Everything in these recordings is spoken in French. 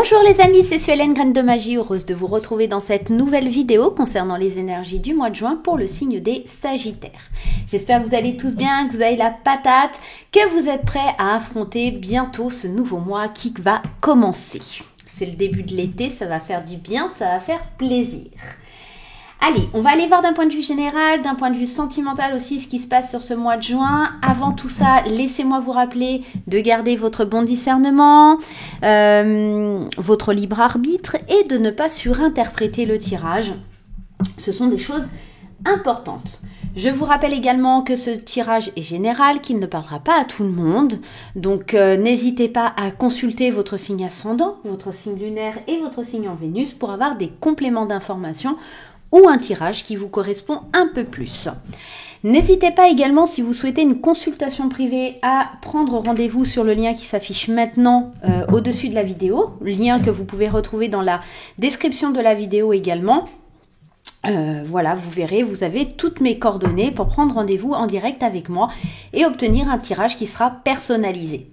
Bonjour les amis, c'est Suelen, Graine de Magie, heureuse de vous retrouver dans cette nouvelle vidéo concernant les énergies du mois de juin pour le signe des Sagittaires. J'espère que vous allez tous bien, que vous avez la patate, que vous êtes prêts à affronter bientôt ce nouveau mois qui va commencer. C'est le début de l'été, ça va faire du bien, ça va faire plaisir. Allez, on va aller voir d'un point de vue général, d'un point de vue sentimental aussi ce qui se passe sur ce mois de juin. Avant tout ça, laissez-moi vous rappeler de garder votre bon discernement, votre libre arbitre et de ne pas surinterpréter le tirage. Ce sont des choses importantes. Je vous rappelle également que ce tirage est général, qu'il ne parlera pas à tout le monde. Donc n'hésitez pas à consulter votre signe ascendant, votre signe lunaire et votre signe en Vénus pour avoir des compléments d'informations ou un tirage qui vous correspond un peu plus. N'hésitez pas également, si vous souhaitez une consultation privée, à prendre rendez-vous sur le lien qui s'affiche maintenant au-dessus de la vidéo, lien que vous pouvez retrouver dans la description de la vidéo également. Voilà, vous verrez, vous avez toutes mes coordonnées pour prendre rendez-vous en direct avec moi et obtenir un tirage qui sera personnalisé.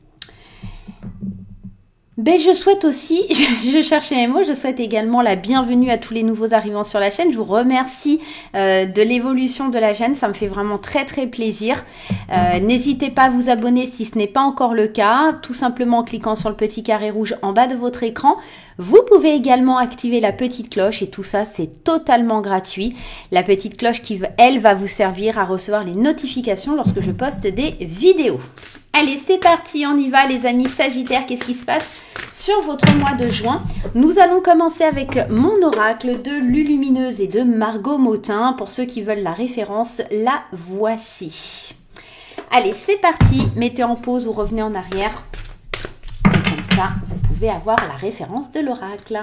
Ben, je souhaite aussi, je cherchais mes mots, je souhaite également la bienvenue à tous les nouveaux arrivants sur la chaîne. Je vous remercie de l'évolution de la chaîne, ça me fait vraiment très plaisir. N'hésitez pas à vous abonner si ce n'est pas encore le cas, tout simplement en cliquant sur le petit carré rouge en bas de votre écran. Vous pouvez également activer la petite cloche et tout ça c'est totalement gratuit. La petite cloche qui, elle, va vous servir à recevoir les notifications lorsque je poste des vidéos. Allez, c'est parti, on y va les amis Sagittaires, qu'est-ce qui se passe sur votre mois de juin? Nous allons commencer avec mon oracle de Lulumineuse et de Margot Motin. Pour ceux qui veulent la référence, la voici. Allez, c'est parti, mettez en pause ou revenez en arrière. Et comme ça, vous pouvez avoir la référence de l'oracle.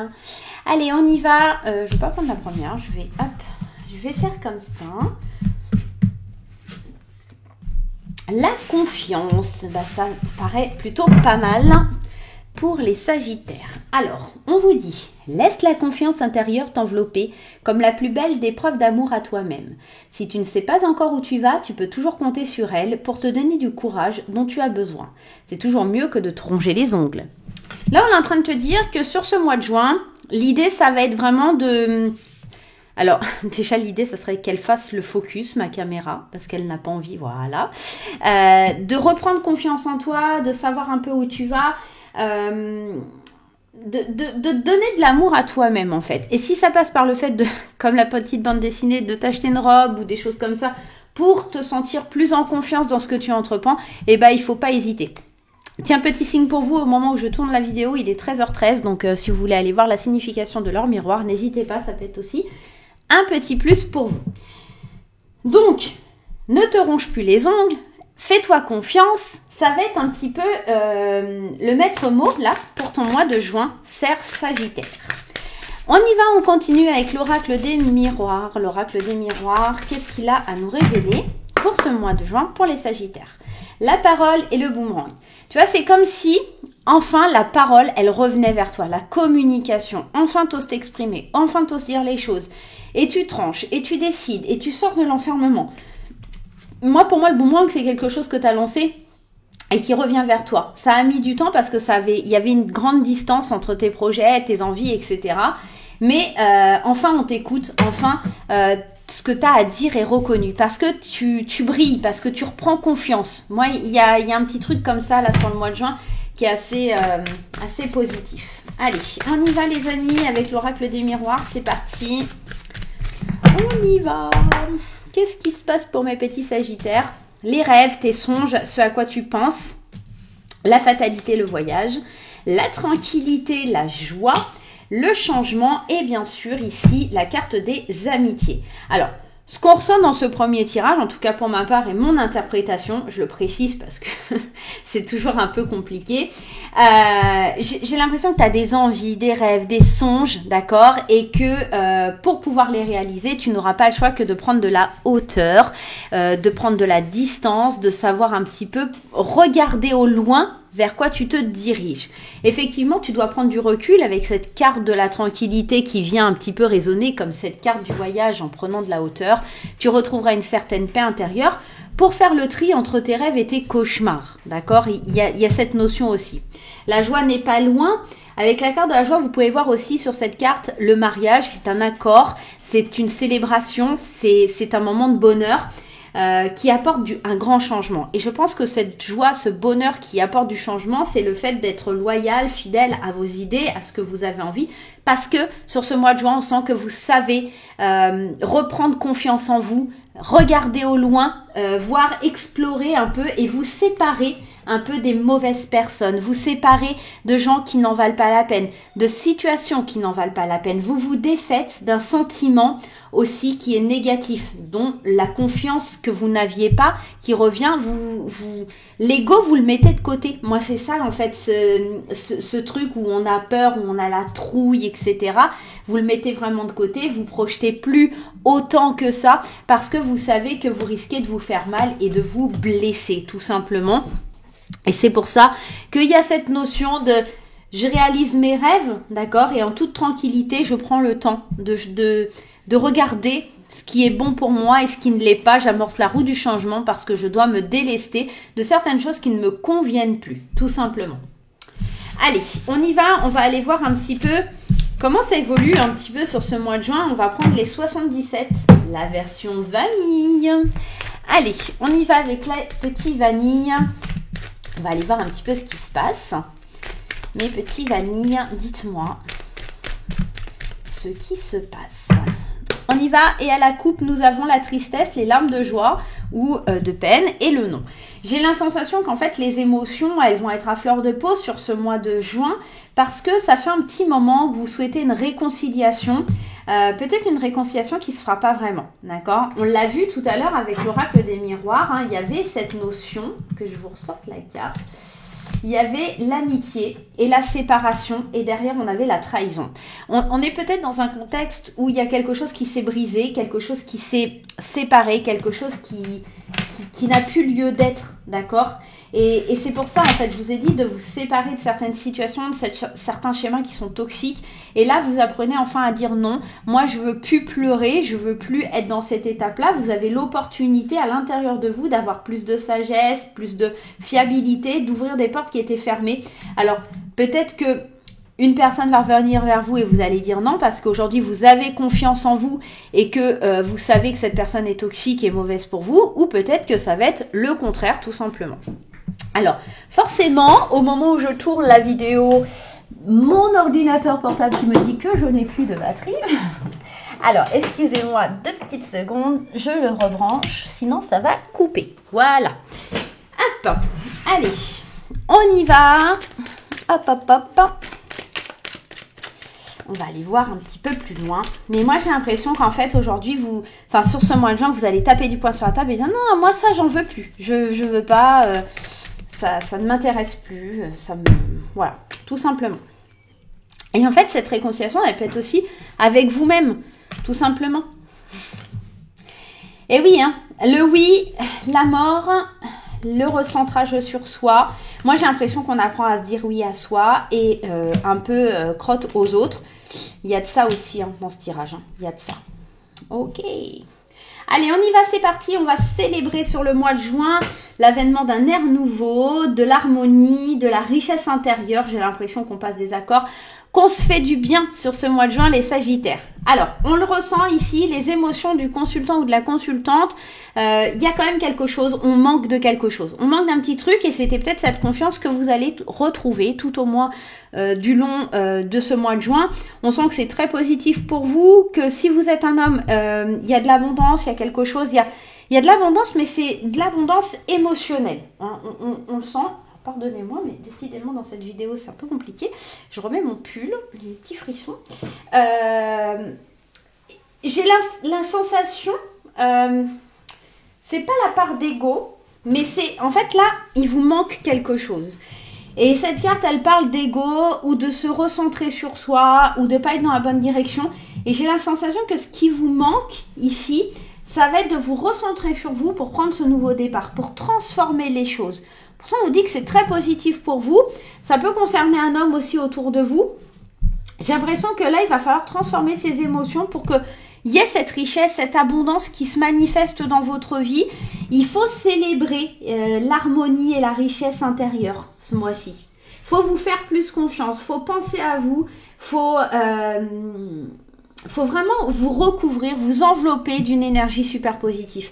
Allez, on y va. Je ne vais pas prendre la première, je vais faire comme ça. La confiance, bah ça paraît plutôt pas mal pour les Sagittaires. Alors, on vous dit, laisse la confiance intérieure t'envelopper comme la plus belle des preuves d'amour à toi-même. Si tu ne sais pas encore où tu vas, tu peux toujours compter sur elle pour te donner du courage dont tu as besoin. C'est toujours mieux que de te ronger les ongles. Là, on est en train de te dire que sur ce mois de juin, l'idée, ça va être vraiment de... Alors, déjà, l'idée, ça serait qu'elle fasse le focus, ma caméra, parce qu'elle n'a pas envie, voilà. De reprendre confiance en toi, de savoir un peu où tu vas, de donner de l'amour à toi-même, en fait. Et si ça passe par le fait de, comme la petite bande dessinée, de t'acheter une robe ou des choses comme ça, pour te sentir plus en confiance dans ce que tu entreprends, eh ben, il faut pas hésiter. Tiens, petit signe pour vous, au moment où je tourne la vidéo, il est 13h13, donc si vous voulez aller voir la signification de leur miroir, n'hésitez pas, ça peut être aussi un petit plus pour vous. Donc, ne te ronge plus les ongles, fais-toi confiance, ça va être un petit peu le maître mot là pour ton mois de juin, Serre Sagittaire. On y va, on continue avec l'oracle des miroirs. L'oracle des miroirs, qu'est-ce qu'il a à nous révéler pour ce mois de juin pour les Sagittaires? La parole et le boomerang. Tu vois, c'est comme si, enfin, la parole, elle revenait vers toi. La communication, enfin, t'oses t'exprimer, enfin, t'oses dire les choses. Et tu tranches, et tu décides, et tu sors de l'enfermement. Pour moi, le boomerang, c'est quelque chose que tu as lancé et qui revient vers toi. Ça a mis du temps parce que il y avait une grande distance entre tes projets, tes envies, etc. Mais enfin, on t'écoute, enfin, ce que tu as à dire est reconnu. Parce que tu brilles, parce que tu reprends confiance. Moi, il y a un petit truc comme ça, là, sur le mois de juin, qui est assez positif. Allez, on y va, les amis, avec l'oracle des miroirs. C'est parti. On y va. Qu'est-ce qui se passe pour mes petits Sagittaires? Les rêves, tes songes, ce à quoi tu penses, la fatalité, le voyage, la tranquillité, la joie, le changement et bien sûr ici la carte des amitiés. Alors, ce qu'on ressent dans ce premier tirage, en tout cas pour ma part et mon interprétation, je le précise parce que c'est toujours un peu compliqué, j'ai l'impression que tu as des envies, des rêves, des songes, d'accord, et que pour pouvoir les réaliser, tu n'auras pas le choix que de prendre de la hauteur, de prendre de la distance, de savoir un petit peu regarder au loin vers quoi tu te diriges. Effectivement, tu dois prendre du recul avec cette carte de la tranquillité qui vient un petit peu résonner comme cette carte du voyage en prenant de la hauteur. Tu retrouveras une certaine paix intérieure pour faire le tri entre tes rêves et tes cauchemars. D'accord ? Il y a cette notion aussi. La joie n'est pas loin. Avec la carte de la joie, vous pouvez voir aussi sur cette carte le mariage, c'est un accord, c'est une célébration, c'est un moment de bonheur qui apporte un grand changement. Et je pense que cette joie, ce bonheur qui apporte du changement, c'est le fait d'être loyal, fidèle à vos idées, à ce que vous avez envie. Parce que sur ce mois de juin, on sent que vous savez reprendre confiance en vous, regarder au loin, voir explorer un peu et vous séparer un peu des mauvaises personnes, vous séparer de gens qui n'en valent pas la peine, de situations qui n'en valent pas la peine. Vous vous défaites d'un sentiment aussi qui est négatif, dont la confiance que vous n'aviez pas, qui revient, l'ego, vous le mettez de côté. Moi, c'est ça, en fait, ce truc où on a peur, où on a la trouille, etc. Vous le mettez vraiment de côté, vous projetez plus autant que ça, parce que vous savez que vous risquez de vous faire mal et de vous blesser, tout simplement. Et c'est pour ça qu'il y a cette notion de je réalise mes rêves, d'accord, et en toute tranquillité, je prends le temps de regarder ce qui est bon pour moi et ce qui ne l'est pas. J'amorce la roue du changement parce que je dois me délester de certaines choses qui ne me conviennent plus, tout simplement. Allez, on y va, on va aller voir un petit peu comment ça évolue un petit peu sur ce mois de juin. On va prendre les 77, la version vanille. Allez, on y va avec la petite vanille. On va aller voir un petit peu ce qui se passe. Mes petits vanilles, dites-moi ce qui se passe. On y va et à la coupe, nous avons la tristesse, les larmes de joie ou de peine et le non. J'ai la sensation qu'en fait, les émotions, elles vont être à fleur de peau sur ce mois de juin parce que ça fait un petit moment que vous souhaitez une réconciliation. Peut-être une réconciliation qui ne se fera pas vraiment, d'accord? On l'a vu tout à l'heure avec l'oracle des miroirs, hein, il y avait cette notion, que je vous ressorte la carte, il y avait l'amitié et la séparation et derrière on avait la trahison. On est peut-être dans un contexte où il y a quelque chose qui s'est brisé, quelque chose qui s'est séparé, quelque chose qui n'a plus lieu d'être, d'accord? Et c'est pour ça, en fait, je vous ai dit de vous séparer de certaines situations, de certains schémas qui sont toxiques. Et là, vous apprenez enfin à dire non. Moi, je veux plus pleurer, je veux plus être dans cette étape-là. Vous avez l'opportunité à l'intérieur de vous d'avoir plus de sagesse, plus de fiabilité, d'ouvrir des portes qui étaient fermées. Alors, peut-être que une personne va revenir vers vous et vous allez dire non parce qu'aujourd'hui vous avez confiance en vous et que vous savez que cette personne est toxique et mauvaise pour vous, ou peut-être que ça va être le contraire tout simplement. Alors forcément au moment où je tourne la vidéo, mon ordinateur portable qui me dit que je n'ai plus de batterie. Alors excusez-moi 2 petites secondes, je le rebranche, sinon ça va couper. Voilà. Hop, allez, on y va. Hop, hop, hop. On va aller voir un petit peu plus loin. Mais moi, j'ai l'impression qu'en fait, aujourd'hui, sur ce mois de juin, vous allez taper du poing sur la table et dire non, moi, ça, j'en veux plus. Je veux pas. Ça ne m'intéresse plus. Voilà, tout simplement. Et en fait, cette réconciliation, elle peut être aussi avec vous-même, tout simplement. Et oui, hein, le oui, la mort, le recentrage sur soi. Moi, j'ai l'impression qu'on apprend à se dire oui à soi et un peu crotte aux autres. Il y a de ça aussi dans ce tirage. Il y a de ça. Ok. Allez, on y va, c'est parti. On va célébrer sur le mois de juin l'avènement d'un air nouveau, de l'harmonie, de la richesse intérieure. J'ai l'impression qu'on passe des accords, qu'on se fait du bien sur ce mois de juin, les Sagittaires. Alors, on le ressent ici, les émotions du consultant ou de la consultante, il y a quand même quelque chose, on manque de quelque chose. On manque d'un petit truc et c'était peut-être cette confiance que vous allez retrouver tout au moins du long de ce mois de juin. On sent que c'est très positif pour vous, que si vous êtes un homme, il y a de l'abondance, il y a quelque chose, il y a de l'abondance, mais c'est de l'abondance émotionnelle. Hein. On le sent. Pardonnez-moi, mais décidément dans cette vidéo c'est un peu compliqué. Je remets mon pull, les petits frissons. J'ai la sensation, c'est pas la part d'ego, mais c'est en fait là il vous manque quelque chose. Et cette carte elle parle d'ego ou de se recentrer sur soi ou de pas être dans la bonne direction. Et j'ai la sensation que ce qui vous manque ici, ça va être de vous recentrer sur vous pour prendre ce nouveau départ, pour transformer les choses. Pourtant, on vous dit que c'est très positif pour vous. Ça peut concerner un homme aussi autour de vous. J'ai l'impression que là, il va falloir transformer ses émotions pour qu'il y ait cette richesse, cette abondance qui se manifeste dans votre vie. Il faut célébrer l'harmonie et la richesse intérieure ce mois-ci. faut vous faire plus confiance, faut penser à vous, faut vraiment vous recouvrir, vous envelopper d'une énergie super positive.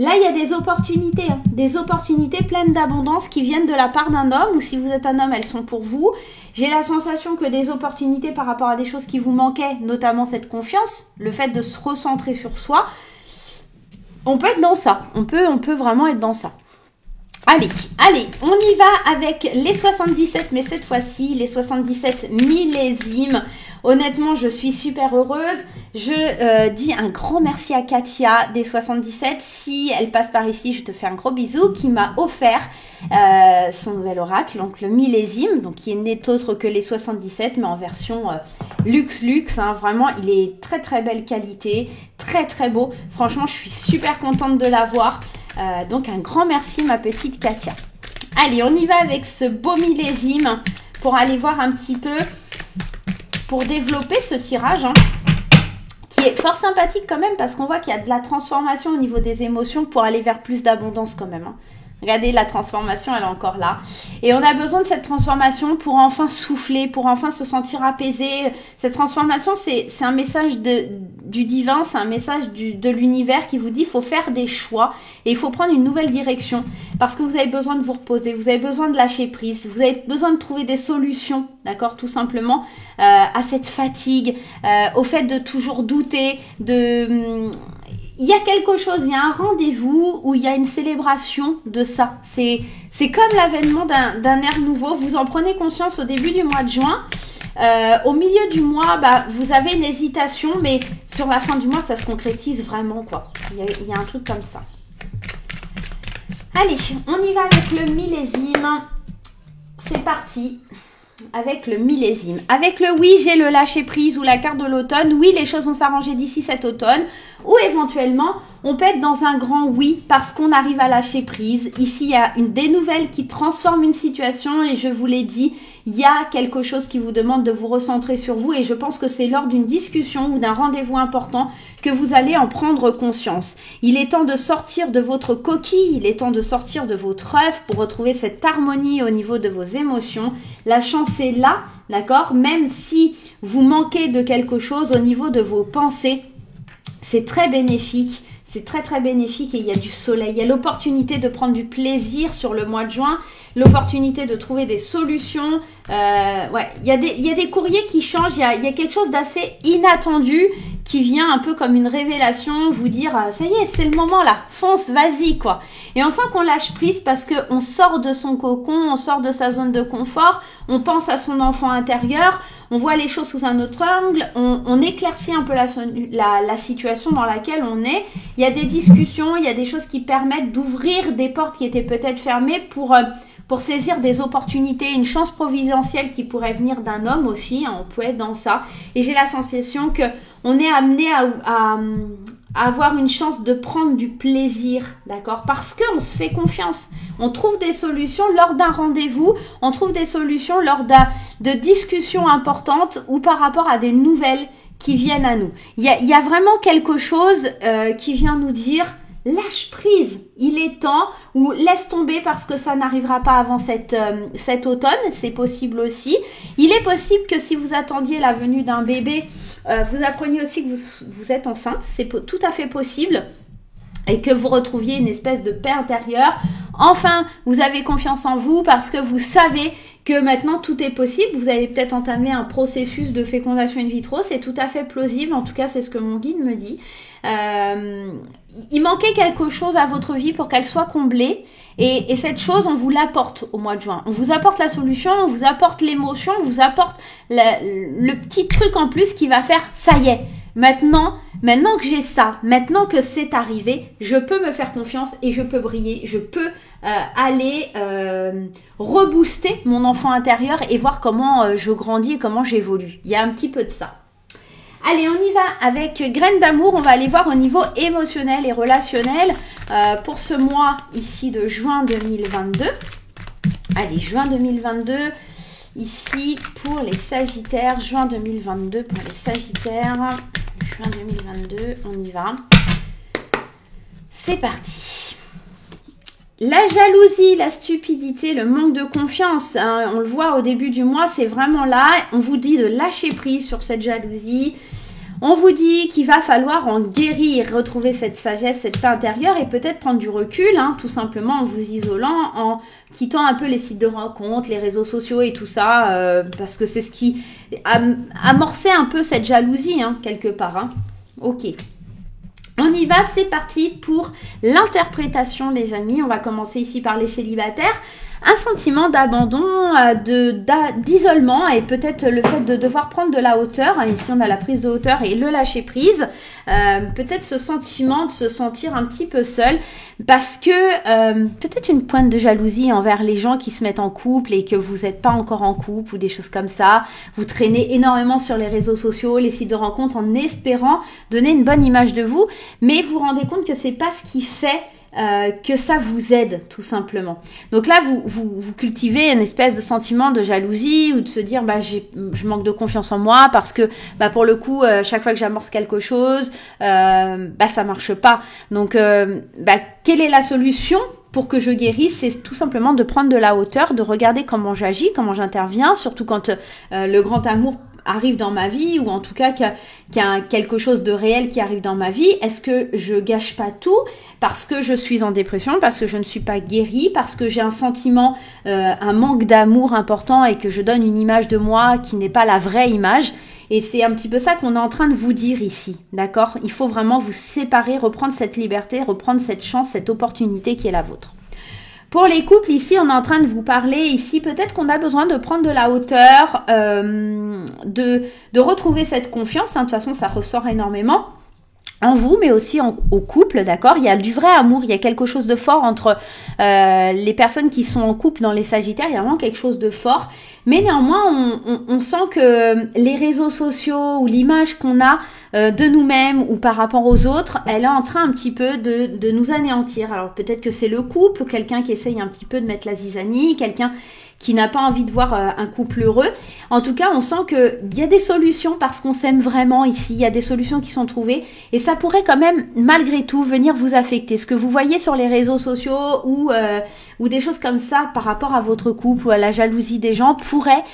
Là, il y a des opportunités pleines d'abondance qui viennent de la part d'un homme, ou si vous êtes un homme, elles sont pour vous. J'ai la sensation que des opportunités par rapport à des choses qui vous manquaient, notamment cette confiance, le fait de se recentrer sur soi, on peut être dans ça. On peut vraiment être dans ça. Allez, on y va avec les 77, mais cette fois-ci, les 77 millésimes. Honnêtement, je suis super heureuse. Je dis un grand merci à Katia des 77. Si elle passe par ici, je te fais un gros bisou, qui m'a offert son nouvel oracle, donc le millésime, donc qui n'est autre que les 77, mais en version luxe, hein, vraiment, il est très très belle qualité, très très beau. Franchement, je suis super contente de l'avoir. Donc un grand merci ma petite Katia. Allez, on y va avec ce beau millésime pour aller voir un petit peu, pour développer ce tirage, hein, qui est fort sympathique quand même, parce qu'on voit qu'il y a de la transformation au niveau des émotions pour aller vers plus d'abondance quand même, hein. Regardez, la transformation, elle est encore là. Et on a besoin de cette transformation pour enfin souffler, pour enfin se sentir apaisé. Cette transformation, c'est un message du divin, c'est un message de l'univers qui vous dit qu'il faut faire des choix et il faut prendre une nouvelle direction. Parce que vous avez besoin de vous reposer, vous avez besoin de lâcher prise, vous avez besoin de trouver des solutions, d'accord, tout simplement, à cette fatigue, au fait de toujours douter, il y a quelque chose, il y a un rendez-vous où il y a une célébration de ça. C'est comme l'avènement d'un air nouveau. Vous en prenez conscience au début du mois de juin. Au milieu du mois, vous avez une hésitation, mais sur la fin du mois, ça se concrétise vraiment, quoi. Il y a un truc comme ça. Allez, on y va avec le millésime. C'est parti. Avec le millésime. Avec le oui, j'ai le lâcher prise ou la carte de l'automne. Oui, les choses vont s'arranger d'ici cet automne. Ou éventuellement, on peut être dans un grand oui parce qu'on arrive à lâcher prise. Ici, il y a des nouvelles qui transforment une situation et je vous l'ai dit, il y a quelque chose qui vous demande de vous recentrer sur vous et je pense que c'est lors d'une discussion ou d'un rendez-vous important que vous allez en prendre conscience. Il est temps de sortir de votre coquille, il est temps de sortir de votre œuf pour retrouver cette harmonie au niveau de vos émotions. La chance est là, d'accord? Même si vous manquez de quelque chose au niveau de vos pensées, c'est très bénéfique. C'est très très bénéfique et il y a du soleil. Il y a l'opportunité de prendre du plaisir sur le mois de juin, l'opportunité de trouver des solutions. Ouais, il y a des courriers qui changent. Il y a quelque chose d'assez inattendu qui vient un peu comme une révélation, vous dire ça y est, c'est le moment là, fonce, vas-y quoi. Et on sent qu'on lâche prise parce qu'on sort de son cocon, on sort de sa zone de confort, on pense à son enfant intérieur, on voit les choses sous un autre angle, on éclaircit un peu la situation dans laquelle on est. Il y a des discussions, il y a des choses qui permettent d'ouvrir des portes qui étaient peut-être fermées pour saisir des opportunités, une chance providentielle qui pourrait venir d'un homme aussi, hein, on peut être dans ça. Et j'ai la sensation que on est amené à avoir une chance de prendre du plaisir, d'accord? Parce qu'on se fait confiance. On trouve des solutions lors d'un rendez-vous, on trouve des solutions lors de discussions importantes ou par rapport à des nouvelles qui viennent à nous. Il y a vraiment quelque chose qui vient nous dire lâche prise, il est temps, ou laisse tomber parce que ça n'arrivera pas avant cet automne, c'est possible aussi. Il est possible que si vous attendiez la venue d'un bébé, vous appreniez aussi que vous êtes enceinte, c'est tout à fait possible. Et que vous retrouviez une espèce de paix intérieure. Enfin, vous avez confiance en vous parce que vous savez que maintenant tout est possible. Vous avez peut-être entamé un processus de fécondation in vitro, c'est tout à fait plausible. En tout cas, c'est ce que mon guide me dit. Il manquait quelque chose à votre vie pour qu'elle soit comblée. Et cette chose, on vous l'apporte au mois de juin. On vous apporte la solution, on vous apporte l'émotion, on vous apporte le petit truc en plus qui va faire ça y est. Maintenant que j'ai ça, maintenant que c'est arrivé, je peux me faire confiance et je peux briller, je peux aller rebooster mon enfant intérieur et voir comment je grandis et comment j'évolue. Il y a un petit peu de ça. Allez, on y va avec Graines d'amour. On va aller voir au niveau émotionnel et relationnel pour ce mois ici de juin 2022. Allez, juin 2022. Ici, pour les Sagittaires, juin 2022 pour les Sagittaires. Juin 2022, on y va. C'est parti. La jalousie, la stupidité, le manque de confiance, hein, on le voit au début du mois, c'est vraiment là. On vous dit de lâcher prise sur cette jalousie. On vous dit qu'il va falloir en guérir, retrouver cette sagesse, cette paix intérieure et peut-être prendre du recul, hein, tout simplement en vous isolant, en quittant un peu les sites de rencontres, les réseaux sociaux et tout ça, parce que c'est ce qui amorçait un peu cette jalousie, hein, quelque part. Hein. Ok. On y va, c'est parti pour l'interprétation, les amis. On va commencer ici par les célibataires. Un sentiment d'abandon, d'isolement et peut-être le fait de devoir prendre de la hauteur. Ici, on a la prise de hauteur et le lâcher prise. Peut-être ce sentiment de se sentir un petit peu seul parce que peut-être une pointe de jalousie envers les gens qui se mettent en couple et que vous n'êtes pas encore en couple ou des choses comme ça. Vous traînez énormément sur les réseaux sociaux, les sites de rencontres en espérant donner une bonne image de vous, mais vous vous rendez compte que c'est pas ce qui fait que ça vous aide tout simplement. Donc là, vous cultivez une espèce de sentiment de jalousie ou de se dire je manque de confiance en moi parce que pour le coup, chaque fois que j'amorce quelque chose, ça marche pas. Donc quelle est la solution pour que je guérisse? C'est tout simplement de prendre de la hauteur, de regarder comment j'agis, comment j'interviens, surtout quand le grand amour arrive dans ma vie ou en tout cas qu'il y a quelque chose de réel qui arrive dans ma vie. Est-ce que je gâche pas tout parce que je suis en dépression, parce que je ne suis pas guérie, parce que j'ai un sentiment, un manque d'amour important et que je donne une image de moi qui n'est pas la vraie image? Et c'est un petit peu ça qu'on est en train de vous dire ici, d'accord? Il faut vraiment vous séparer, reprendre cette liberté, reprendre cette chance, cette opportunité qui est la vôtre. Pour les couples, ici, on est en train de vous parler, ici, peut-être qu'on a besoin de prendre de la hauteur, de retrouver cette confiance. Hein, de toute façon, ça ressort énormément en vous, mais aussi au couple, d'accord? Il y a du vrai amour, il y a quelque chose de fort entre les personnes qui sont en couple dans les Sagittaires, il y a vraiment quelque chose de fort. Mais néanmoins, on sent que les réseaux sociaux ou l'image qu'on a de nous-mêmes ou par rapport aux autres, elle est en train un petit peu de nous anéantir. Alors peut-être que c'est le couple, quelqu'un qui essaye un petit peu de mettre la zizanie, quelqu'un qui n'a pas envie de voir un couple heureux. En tout cas, on sent qu'il y a des solutions parce qu'on s'aime vraiment ici. Il y a des solutions qui sont trouvées et ça pourrait quand même, malgré tout, venir vous affecter. Ce que vous voyez sur les réseaux sociaux ou des choses comme ça par rapport à votre couple ou à la jalousie des gens pourrait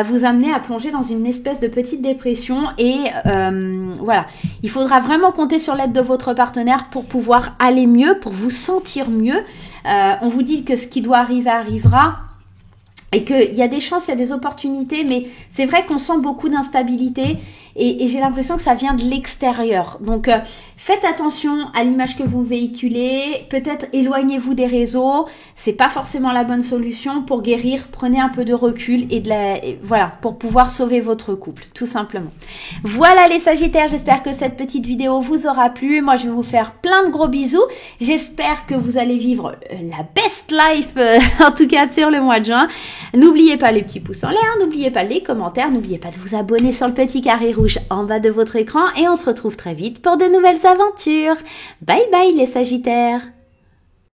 vous amener à plonger dans une espèce de petite dépression et voilà. Il faudra vraiment compter sur l'aide de votre partenaire pour pouvoir aller mieux, pour vous sentir mieux. On vous dit que ce qui doit arriver arrivera. Et qu'il y a des chances, il y a des opportunités, mais c'est vrai qu'on sent beaucoup d'instabilité et j'ai l'impression que ça vient de l'extérieur. Donc, faites attention à l'image que vous véhiculez. Peut-être éloignez-vous des réseaux. C'est pas forcément la bonne solution. Pour guérir, prenez un peu de recul voilà, pour pouvoir sauver votre couple, tout simplement. Voilà les Sagittaires, j'espère que cette petite vidéo vous aura plu. Moi, je vais vous faire plein de gros bisous. J'espère que vous allez vivre la best life, en tout cas sur le mois de juin. N'oubliez pas les petits pouces en l'air, n'oubliez pas les commentaires, n'oubliez pas de vous abonner sur le petit carré rouge en bas de votre écran et on se retrouve très vite pour de nouvelles aventures. Bye bye les Sagittaires!